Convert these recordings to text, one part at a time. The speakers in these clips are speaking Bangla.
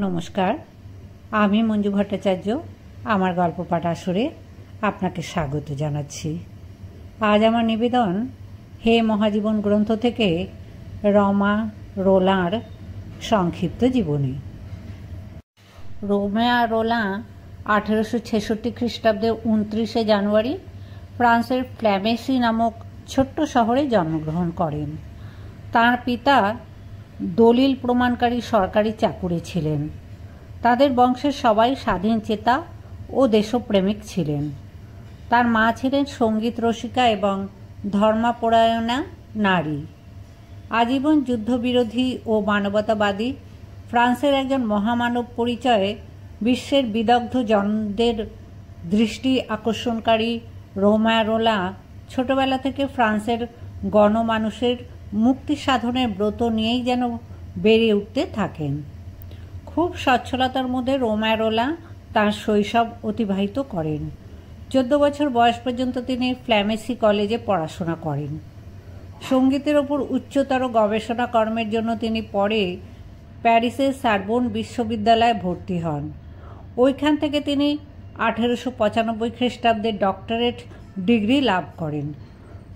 নমস্কার, আমি মঞ্জু ভট্টাচার্য। আমার গল্প পাঠ আসরে আপনাকে স্বাগত জানাচ্ছি। আজ আমার নিবেদন হে মহাজীবন গ্রন্থ থেকে রমা রোলাঁর সংক্ষিপ্ত জীবনী। রোমা রোলাঁ 1866 খ্রিস্টাব্দের 29 জানুয়ারি ফ্রান্সের ফ্ল্যামেসি নামক ছোট্ট শহরে জন্মগ্রহণ করেন। তাঁর পিতা দলিল প্রমাণকারী সরকারি চাকুরে ছিলেন। তাদের বংশের সবাই স্বাধীন চেতা ও দেশপ্রেমিক ছিলেন। তার মা ছিলেন সঙ্গীত রসিকা এবং ধর্মপরায়ণা নারী। আজীবন যুদ্ধবিরোধী ও মানবতাবাদী ফ্রান্সের একজন মহামানব পরিচয়ে বিশ্বের বিদগ্ধ জনদের দৃষ্টি আকর্ষণকারী রোমা রোলাঁ ছোটবেলা থেকে ফ্রান্সের গণমানুষের মুক্তি সাধনের ব্রত নিয়েই যেন বেড়ে উঠতে থাকেন। খুব সচ্ছলতার মধ্যে রোমা রোলাঁ তাঁর শৈশব অতিবাহিত করেন। 14 বছর বয়স পর্যন্ত তিনি ফ্ল্যামেসি কলেজে পড়াশোনা করেন। সঙ্গীতের ওপর উচ্চতর গবেষণা কর্মের জন্য তিনি পরে প্যারিসের সারবোন বিশ্ববিদ্যালয়ে ভর্তি হন। ওইখান থেকে তিনি 1895 খ্রিস্টাব্দে ডক্টরেট ডিগ্রি লাভ করেন।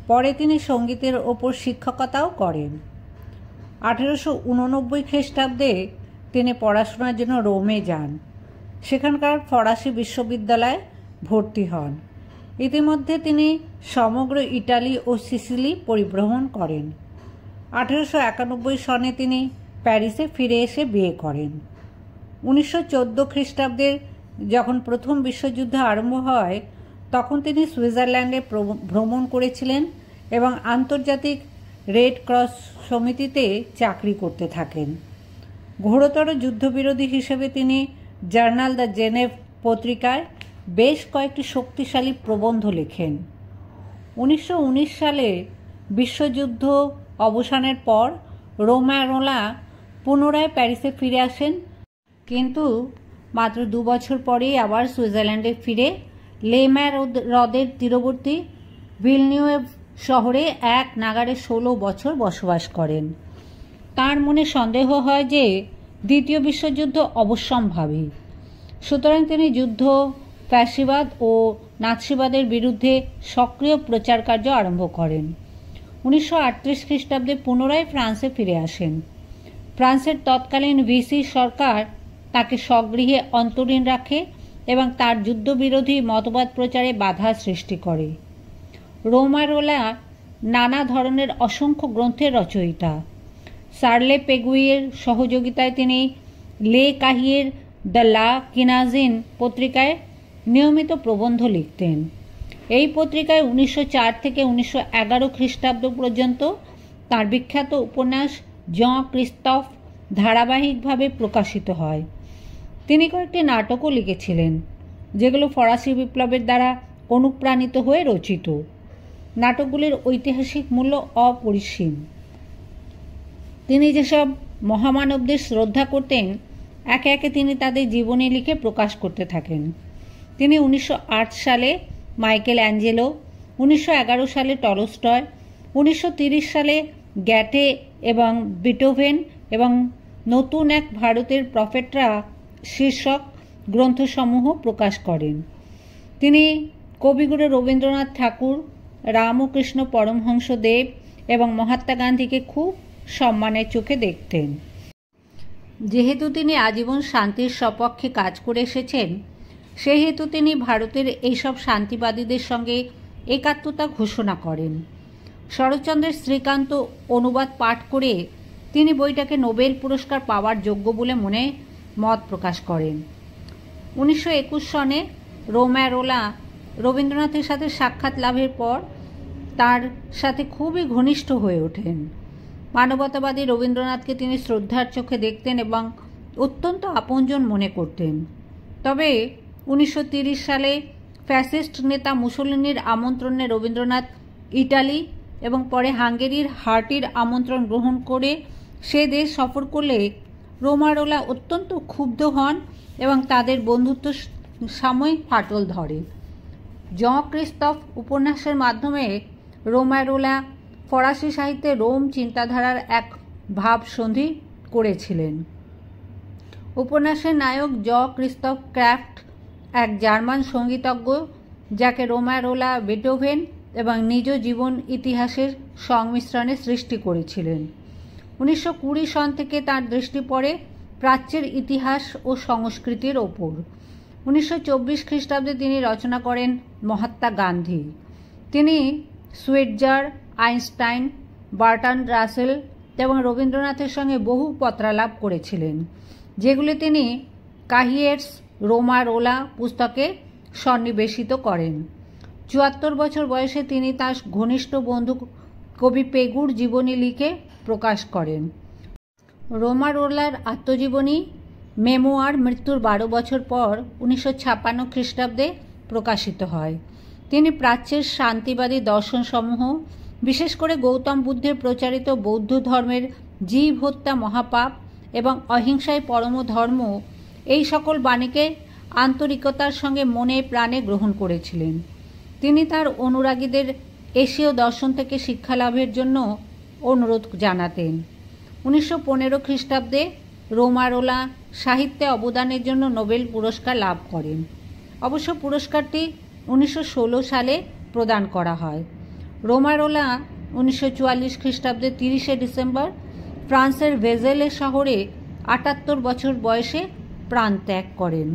পরে তিনি সঙ্গীতের ওপর শিক্ষকতাও করেন। 1889 খ্রিস্টাব্দে তিনি পড়াশোনার জন্য রোমে যান। সেখানকার ফরাসি বিশ্ববিদ্যালয়ে ভর্তি হন। ইতিমধ্যে তিনি সমগ্র ইটালি ও সিসিলি পরিভ্রমণ করেন। 1891 সনে তিনি প্যারিসে ফিরে এসে বিয়ে করেন। 1914 খ্রিস্টাব্দের যখন প্রথম বিশ্বযুদ্ধ আরম্ভ হয় তখন তিনি সুইজারল্যান্ডে ভ্রমণ করেছিলেন এবং আন্তর্জাতিক রেড ক্রস সমিতিতে চাকরি করতে থাকেন। ঘোরতর যুদ্ধবিরোধী হিসেবে তিনি জার্নাল দ্য জেনেভ পত্রিকায় বেশ কয়েকটি শক্তিশালী প্রবন্ধ লেখেন। 1919 সালে বিশ্বযুদ্ধ অবসানের পর রোমা রোলাঁ পুনরায় প্যারিসে ফিরে আসেন, কিন্তু মাত্র 2 বছর পরেই আবার সুইজারল্যান্ডে ফিরে লেম্যা হ্রদের তীরবর্তী ভিলনিউভ শহরে এক নাগাড়ে 16 বছর বসবাস করেন। তার মনে সন্দেহ হয় যে দ্বিতীয় বিশ্বযুদ্ধ অবশ্যম্ভাবী। সুতরাং তিনি যুদ্ধ, ফ্যাসিবাদ ও নাৎসিবাদের বিরুদ্ধে সক্রিয় প্রচার কার্য আরম্ভ করেন। 1938 খ্রিস্টাব্দে পুনরায় ফ্রান্সে ফিরে আসেন। ফ্রান্সের তৎকালীন ভিসি সরকার তাকে স্বগৃহে অন্তরীণ রাখে এবং তার যুদ্ধবিরোধী মতবাদ প্রচারে বাধা সৃষ্টি করে। রোমা রোলাঁ নানা ধরনের অসংখ্য গ্রন্থের রচয়িতা। সার্লে পেগুইয়ের সহযোগিতায় তিনি লে কাহিয়ের দ্য লা কিনাজিন পত্রিকায় নিয়মিত প্রবন্ধ লিখতেন। এই পত্রিকায় 1904 থেকে 1911 খ্রিস্টাব্দ পর্যন্ত তাঁর বিখ্যাত উপন্যাস জঁ ক্রিস্তফ ধারাবাহিকভাবে প্রকাশিত হয়। তিনি কয়েকটি নাটকও লিখেছিলেন, যেগুলো ফরাসি বিপ্লবের দ্বারা অনুপ্রাণিত হয়ে রচিত। নাটকগুলির ঐতিহাসিক মূল্য অপরিসীম। তিনি যেসব মহামানবদের শ্রদ্ধা করতেন, একে একে তিনি তাদের জীবনী লিখে প্রকাশ করতে থাকেন। তিনি 1908 সালে মাইকেল অ্যাঞ্জেলো, 1911 সালে টলস্টয়, 1930 সালে গ্যাটে এবং বিটোভেন এবং নতুন এক ভারতের প্রফেটরা শীর্ষক গ্রন্থসমূহ প্রকাশ করেন। তিনি কবিগুরু রবীন্দ্রনাথ ঠাকুর, রামকৃষ্ণ পরমহংসদেব এবং মহাত্মা গান্ধীকে খুব সম্মানের চোখে দেখতেন। যেহেতু তিনি আজীবন শান্তির সপক্ষে কাজ করে এসেছেন, সেহেতু তিনি ভারতের এইসব শান্তিবাদীদের সঙ্গে একাত্মতা ঘোষণা করেন। শরৎচন্দ্রের শ্রীকান্ত অনুবাদ পাঠ করে তিনি বইটাকে নোবেল পুরস্কার পাওয়ার যোগ্য বলে মত প্রকাশ করেন। 1921 সনে রোমা রোলাঁ রবীন্দ্রনাথের সাথে সাক্ষাৎ লাভের পর তার সাথে খুবই ঘনিষ্ঠ হয়ে ওঠেন। মানবতাবাদী রবীন্দ্রনাথকে তিনি শ্রদ্ধার চোখে দেখতেন এবং অত্যন্ত আপনজন মনে করতেন। তবে 1930 সালে ফ্যাসিস্ট নেতা মুসোলিনির আমন্ত্রণে রবীন্দ্রনাথ ইটালি এবং পরে হাঙ্গেরির হার্টির আমন্ত্রণ গ্রহণ করে সে দেশ সফর করলে রোমা রোলাঁ অত্যন্ত ক্ষুব্ধ হন এবং তাদের বন্ধুত্ব সাময়িক ফাটল ধরে। জঁ ক্রিস্তফ উপন্যাসের মাধ্যমে রোমা রোলাঁ ফরাসি সাহিত্যে রোম চিন্তাধারার এক ভাবসন্ধি করেছিলেন। উপন্যাসের নায়ক ক্রিস্তফ ক্রাফট এক জার্মান সঙ্গীতজ্ঞ, যাকে রোমারোলা বেটোভেন এবং নিজ জীবন ইতিহাসের সংমিশ্রণে সৃষ্টি করেছিলেন। 1920 সন থেকে তাঁর দৃষ্টি পড়ে প্রাচ্যের ইতিহাস ও সংস্কৃতির ওপর। 1924 খ্রিস্টাব্দে তিনি রচনা করেন মহাত্মা গান্ধী। তিনি সুয়েটজার, আইনস্টাইন, বার্ট্রান্ড রাসেল এবং রবীন্দ্রনাথের সঙ্গে বহু পত্রালাপ করেছিলেন, যেগুলি তিনি কাহিয়েটস রোমারোলা পুস্তকে সন্নিবেশিত করেন। 74 বছর বয়সে তিনি তাঁর ঘনিষ্ঠ বন্ধু কবি পেগুর জীবনী লিখে প্রকাশ করেন। রোমারোলার আত্মজীবনী মেমোয়ার মৃত্যুর 12 বছর পর 1956 খ্রিস্টাব্দে প্রকাশিত হয়। তিনি প্রাচ্যের শান্তিবাদী দর্শনসমূহ, বিশেষ করে গৌতম বুদ্ধের প্রচারিত বৌদ্ধ ধর্মের জীব হত্যা মহাপাপ এবং অহিংসাই পরম ধর্ম, এই সকল বাণীকে আন্তরিকতার সঙ্গে মনে প্রাণে গ্রহণ করেছিলেন। তিনি তার অনুরাগীদের এশীয় দর্শন থেকে শিক্ষালাভের জন্য অনুরোধ জানাতেন। 1915 খ্রিস্টাব্দে রোমারোলা সাহিত্যে অবদানের জন্য নোবেল পুরস্কার লাভ করেন। অবশ্য পুরস্কারটি 1916 সালে প্রদান করা হয়। রোমারোলা 1944 খ্রিস্টাব্দে 30 ডিসেম্বর ফ্রান্সের ভেজেলে শহরে 78 বছর বয়সে প্রাণ ত্যাগ করেন।